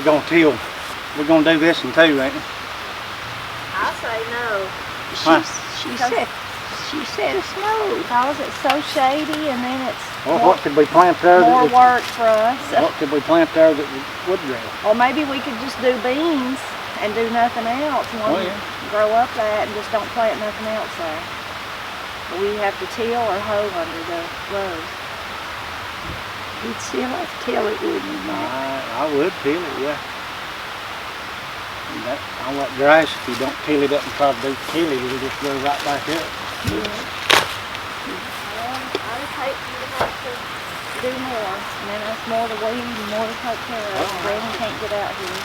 we're gonna till. We're gonna do this one too, ain't we? I say no. She said it's no. Because it's so shady, and then it's Well, what could we plant there more that work for us. what could we plant there that would grow? Or maybe we could just do beans and do nothing else. Grow up that and just don't plant nothing else there. But we have to till or hoe under the rows. You'd still have to till it, wouldn't you? I would till it, yeah. And that, I like grass. If you don't till it up and try to do till it, it'll just grow right back up. Yeah. Well, I just hate for you to have to do more. And then that's more to weed and more to take care of. Granny can't get out here.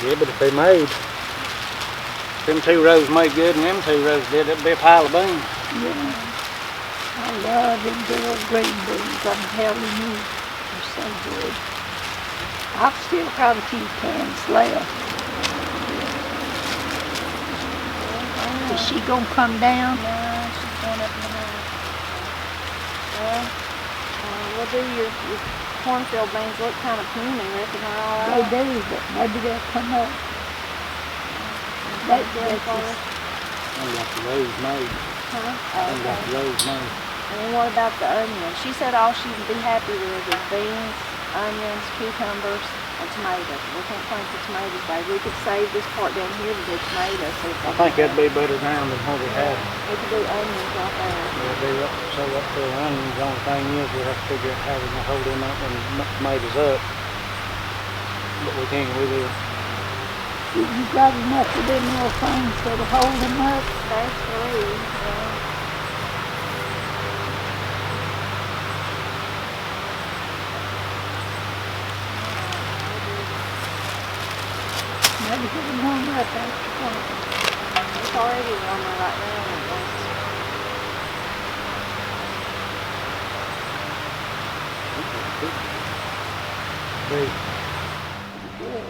Yeah, but if they made, them 2 rows made good and them 2 rows did, it'd be a pile of beans. Yeah. I love them little green beans, I'm telling you. They're so good. I've still got a few cans left. Is she gonna come down? No, she's going up in the house. Well, we'll do your cornfield beans look kind of puny, reckon they're all They right. do, but maybe they'll come up. I got the rows made. Huh? I got the rows made. And then what about the onions? She said all she'd be happy with is beans, onions, cucumbers, and tomatoes. We can't plant the tomatoes, babe. We could save this part down here to do tomatoes. I think that'd be better ground than what we had. We could do onions right there. We'll do up, so up to the onions. The only thing is we'll have to figure out how we're gonna hold them up and tomatoes up. But we can, we will. You got enough of them little things that'll hold them up? That's 3. Yeah. Maybe it'll warm up after planting. It's already warmer right now than it was. Good. Good.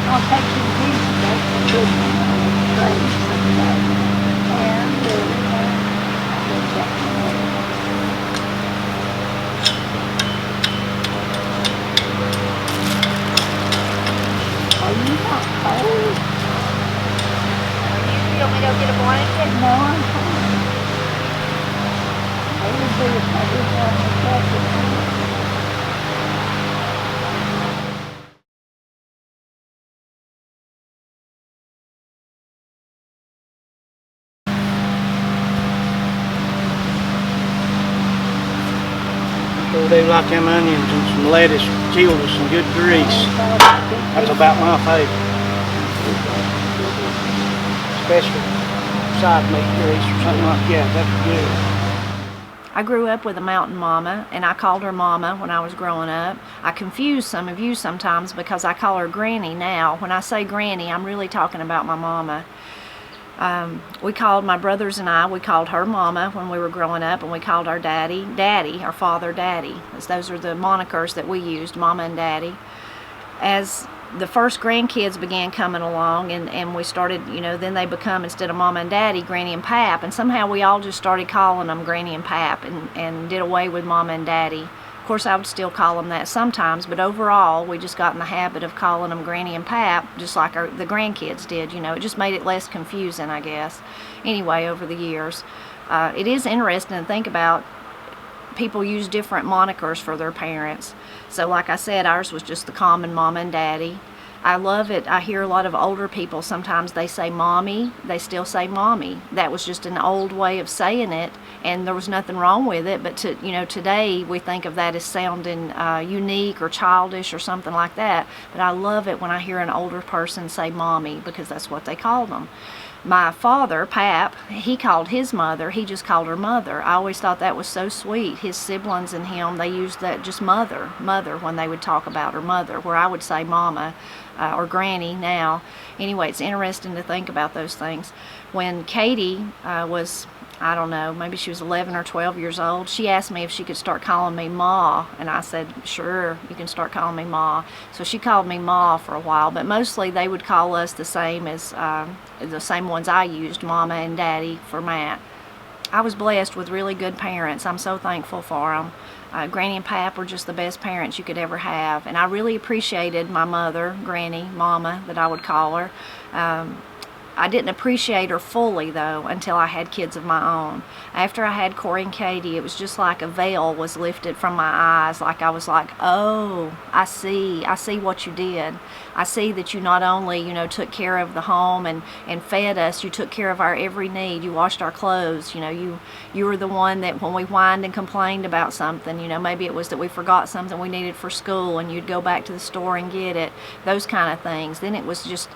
I'll take some pieces back and put them on the tray someday. And I'll get that one. Are you not cold? You want me to go get a blanket? No, I'm fine. I would be if I didn't want to catch it. So they like them onions and some lettuce chilled with some good grease. That's about my favorite. Especially side meat grease or something like that. That's good. I grew up with a mountain mama, and I called her mama when I was growing up. I confuse some of you sometimes because I call her granny now. When I say granny, I'm really talking about my mama. We called my brothers and I, we called her mama when we were growing up, and we called our daddy, our father, daddy. Those are the monikers that we used, mama and daddy. As the first grandkids began coming along, and we started, then they become, instead of mama and daddy, granny and pap, and somehow we all just started calling them granny and pap and did away with mama and daddy. Of course, I would still call them that sometimes, but overall, we just got in the habit of calling them Granny and Pap, just like the grandkids did. It just made it less confusing, I guess. Anyway, over the years, it is interesting to think about. People use different monikers for their parents. So, like I said, ours was just the common Mama and Daddy. I love it. I hear a lot of older people, sometimes they say mommy, they still say mommy. That was just an old way of saying it, and there was nothing wrong with it, but today we think of that as sounding unique or childish or something like that. But I love it when I hear an older person say mommy, because that's what they call them. My father, Pap, he called his mother, he just called her mother. I always thought that was so sweet. His siblings and him, they used that just mother when they would talk about her mother, where I would say mama or granny now. Anyway, it's interesting to think about those things. When Katie was, I don't know, maybe she was 11 or 12 years old, she asked me if she could start calling me Ma, and I said, sure, you can start calling me Ma. So she called me Ma for a while, but mostly they would call us the same as the same ones I used, Mama and Daddy for Matt. I was blessed with really good parents. I'm so thankful for them. Granny and Pap were just the best parents you could ever have, and I really appreciated my mother, Granny, Mama, that I would call her. I didn't appreciate her fully, though, until I had kids of my own. After I had Corey and Katie, it was just like a veil was lifted from my eyes. Like I was like, oh, I see what you did. I see that you not only, took care of the home and fed us, you took care of our every need. You washed our clothes. You were the one that when we whined and complained about something, maybe it was that we forgot something we needed for school, and you'd go back to the store and get it, those kind of things. Then it was just,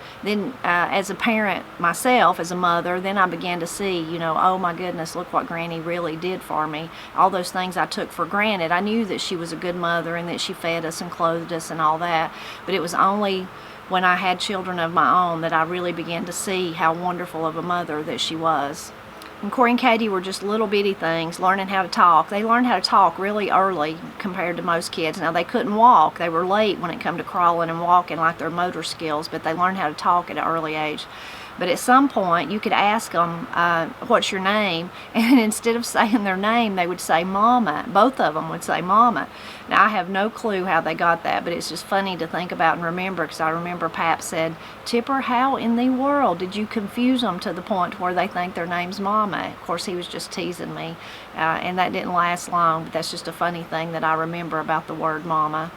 as a parent myself, as a mother, then I began to see, oh my goodness, look what Granny really did for me. All those things I took for granted. I knew that she was a good mother and that she fed us and clothed us and all that, but it was only when I had children of my own that I really began to see how wonderful of a mother that she was. And Corey and Katie were just little bitty things, learning how to talk. They learned how to talk really early compared to most kids. Now, they couldn't walk. They were late when it came to crawling and walking, like their motor skills, but they learned how to talk at an early age. But at some point, you could ask them, what's your name? And instead of saying their name, they would say Mama. Both of them would say Mama. Now, I have no clue how they got that, but it's just funny to think about and remember, because I remember Pap said, Tipper, how in the world did you confuse them to the point where they think their name's Mama? Of course, he was just teasing me, and that didn't last long, but that's just a funny thing that I remember about the word Mama.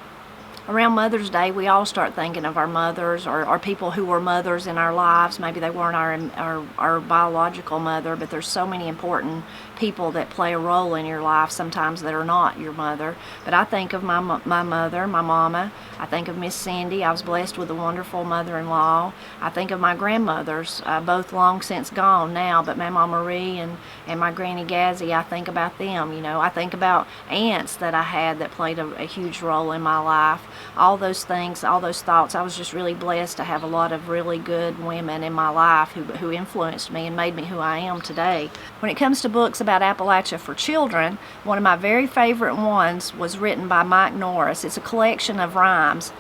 Around Mother's Day, we all start thinking of our mothers or people who were mothers in our lives. Maybe they weren't our biological mother, but there's so many important people that play a role in your life sometimes that are not your mother. But I think of my mother, my mama. I think of Miss Cindy. I was blessed with a wonderful mother-in-law. I think of my grandmothers, both long since gone now, but my Mama Marie and my Granny Gazzy, I think about them. I think about aunts that I had that played a huge role in my life. All those things, all those thoughts. I was just really blessed to have a lot of really good women in my life who influenced me and made me who I am today. When it comes to books about Appalachia for children, one of my very favorite ones was written by Mike Norris. It's a collection of rhymes.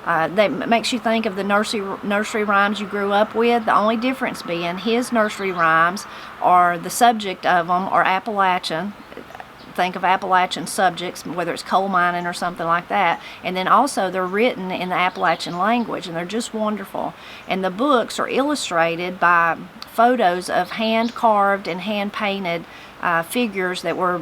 That makes you think of the nursery rhymes you grew up with. The only difference being his nursery rhymes, or the subject of them, are Appalachian. Think of Appalachian subjects, whether it's coal mining or something like that. And then also they're written in the Appalachian language, and they're just wonderful. And the books are illustrated by photos of hand-carved and hand-painted figures that were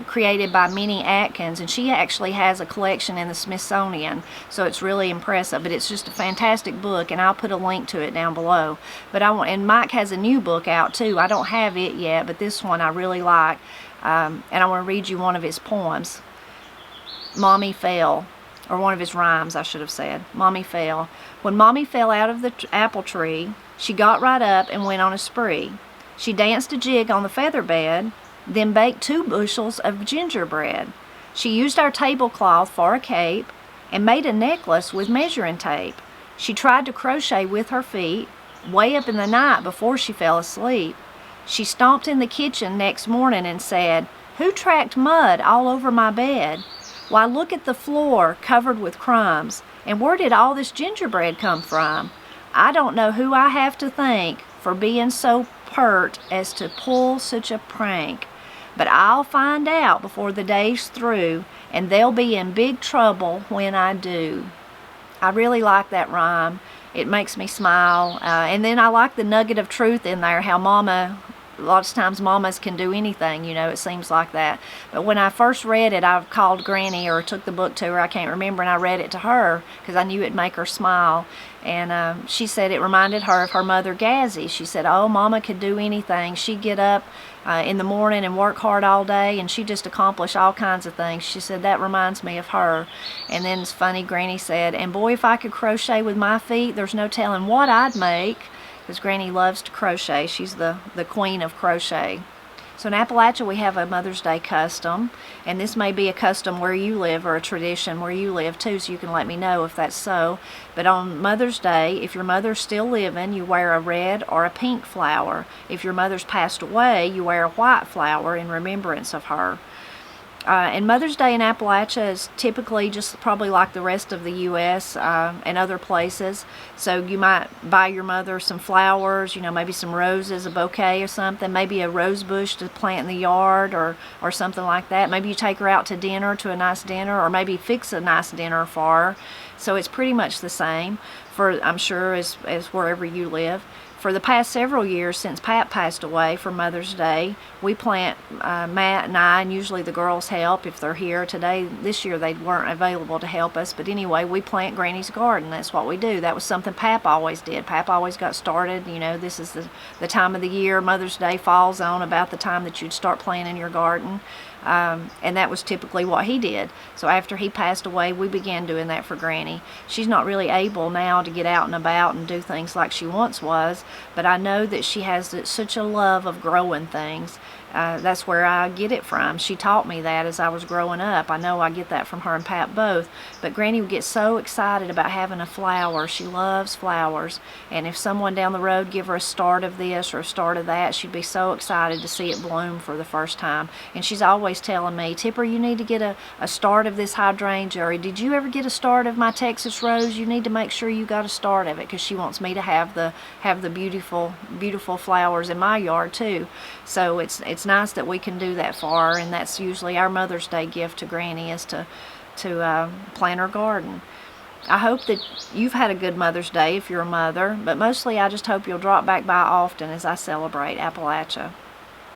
created by Minnie Atkins, and she actually has a collection in the Smithsonian, so it's really impressive. But it's just a fantastic book, and I'll put a link to it down below. But and Mike has a new book out too. I don't have it yet, but this one I really like. And I want to read you one of his poems. Mommy fell, or one of his rhymes, I should have said. Mommy fell. When Mommy fell out of the apple tree, she got right up and went on a spree. She danced a jig on the feather bed, then baked 2 bushels of gingerbread. She used our tablecloth for a cape and made a necklace with measuring tape. She tried to crochet with her feet way up in the night before she fell asleep. She stomped in the kitchen next morning and said, "Who tracked mud all over my bed? Why, look at the floor covered with crumbs. And where did all this gingerbread come from? I don't know who I have to thank for being so pert as to pull such a prank. But I'll find out before the day's through, and they'll be in big trouble when I do." I really like that rhyme. It makes me smile. And then I like the nugget of truth in there, how Mama a lot of times mamas can do anything, it seems like that. But when I first read it, I called Granny or took the book to her, I can't remember, and I read it to her because I knew it'd make her smile. And she said it reminded her of her mother, Gazzy. She said, oh, Mama could do anything. She'd get up in the morning and work hard all day, and she'd just accomplish all kinds of things. She said, that reminds me of her. And then it's funny, Granny said, and boy, if I could crochet with my feet, there's no telling what I'd make, because Granny loves to crochet. She's the queen of crochet. So in Appalachia, we have a Mother's Day custom, and this may be a custom where you live or a tradition where you live too, so you can let me know if that's so. But on Mother's Day, if your mother's still living, you wear a red or a pink flower. If your mother's passed away, you wear a white flower in remembrance of her. And Mother's Day in Appalachia is typically just probably like the rest of the U.S. And other places. So you might buy your mother some flowers, maybe some roses, a bouquet or something, maybe a rose bush to plant in the yard or something like that. Maybe you take her out to dinner, to a nice dinner, or maybe fix a nice dinner for her. So it's pretty much the same, I'm sure, as wherever you live. For the past several years since Pat passed away for Mother's Day, we plant, Matt and I, and usually the girls help if they're here. This year they weren't available to help us, but anyway, we plant Granny's garden. That's what we do. That was something Pap always did. Pap always got started. This is the time of the year. Mother's Day falls on about the time that you'd start planting your garden. And that was typically what he did. So after he passed away, we began doing that for Granny. She's not really able now to get out and about and do things like she once was, but I know that she has such a love of growing things. That's where I get it from. She taught me that as I was growing up. I know I get that from her and Pat both. But Granny would get so excited about having a flower. She loves flowers. And if someone down the road give her a start of this or a start of that, she'd be so excited to see it bloom for the first time. And she's always telling me, Tipper, you need to get a start of this hydrangea. Or did you ever get a start of my Texas rose? You need to make sure you got a start of it, because she wants me to have the beautiful, beautiful flowers in my yard too. So it's nice that we can do that for her, and that's usually our Mother's Day gift to Granny, is to plant her garden. I hope that you've had a good Mother's Day if you're a mother, but mostly I just hope you'll drop back by often as I celebrate Appalachia.